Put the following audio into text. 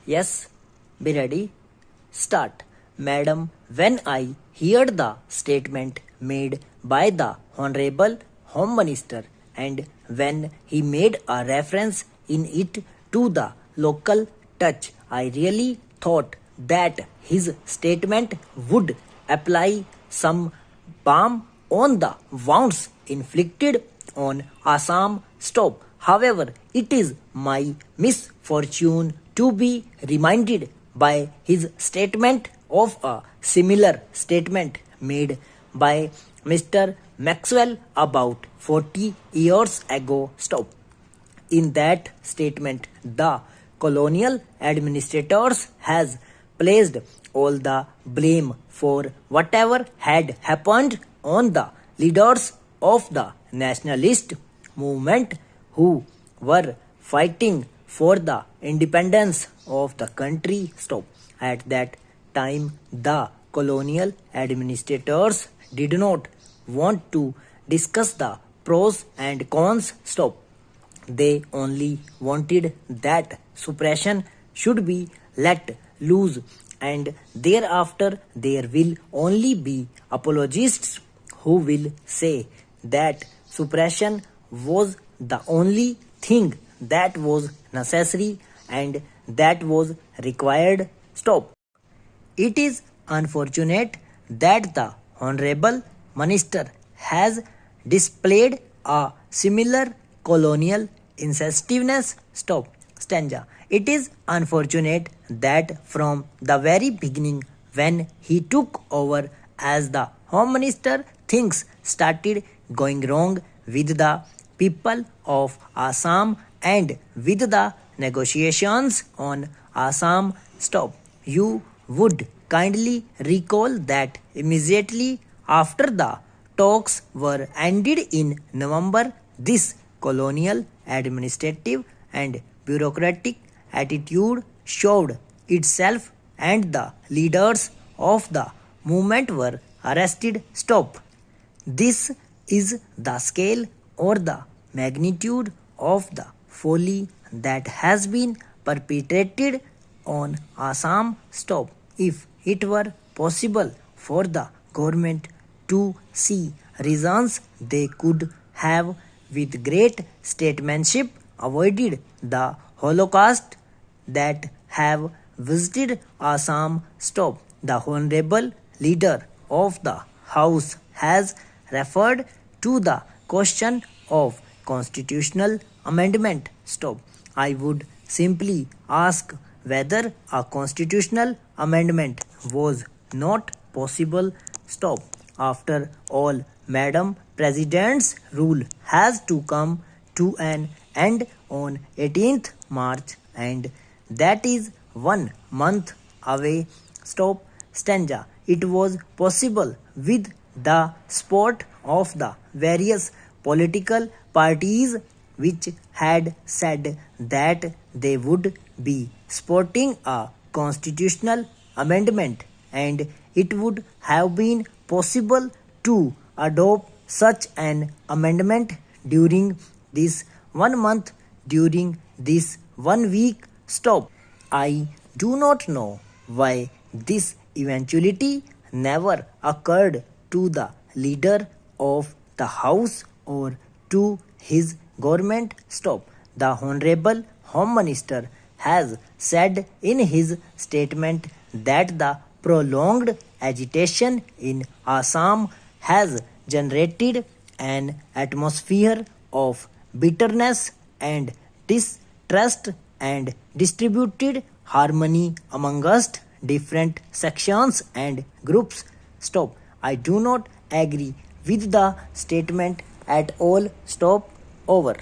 Yes, be ready. Start. Madam, when I heard the statement made by the Honorable Home Minister and when he made a reference in it to the local touch, I really thought that his statement would apply some balm on the wounds inflicted on Assam. Stop. However, it is my misfortune to be reminded by his statement of a similar statement made by Mr. Maxwell about 40 years ago. Stop. In that statement, the colonial administrators has placed all the blame for whatever had happened on the leaders of the nationalist movement who were fighting for the independence of the country. Stop. At that time, the colonial administrators did not want to discuss the pros and cons. Stop. They only wanted that suppression should be let loose, and thereafter there will only be apologists who will say that suppression was the only thing that was necessary and that was required. Stop. It is unfortunate that the Honorable Minister has displayed a similar colonial incentiveness. Stop. Stanza. It is unfortunate that from the very beginning, when he took over as the Home Minister, things started going wrong with the people of Assam and with the negotiations on Assam. Stop. You would kindly recall that immediately after the talks were ended in November, this colonial administrative and bureaucratic attitude showed itself and the leaders of the movement were arrested. Stop. This is the scale or the magnitude of the folly that has been perpetrated on Assam. Stop. If it were possible for the government to see reasons, they could have with great statesmanship avoided the Holocaust that have visited Assam. Stop. The Honorable Leader of the House has referred to the question of constitutional amendment. Stop. I would simply ask whether a constitutional amendment was not possible. Stop. After all, Madam President's rule has to come to an end on 18th March and that is 1 month away. Stop. Stanza. It was possible with the support of the various political parties which had said that they would be supporting a constitutional amendment, and it would have been possible to adopt such an amendment during this 1 month, during this 1 week. Stop. I do not know why this eventuality never occurred to the leader of the House or to his government. Stop. The Honorable Home Minister has said in his statement that the prolonged agitation in Assam has generated an atmosphere of bitterness and distrust and distributed harmony amongst different sections and groups. Stop. I do not agree with the statement at all. Stop. Over.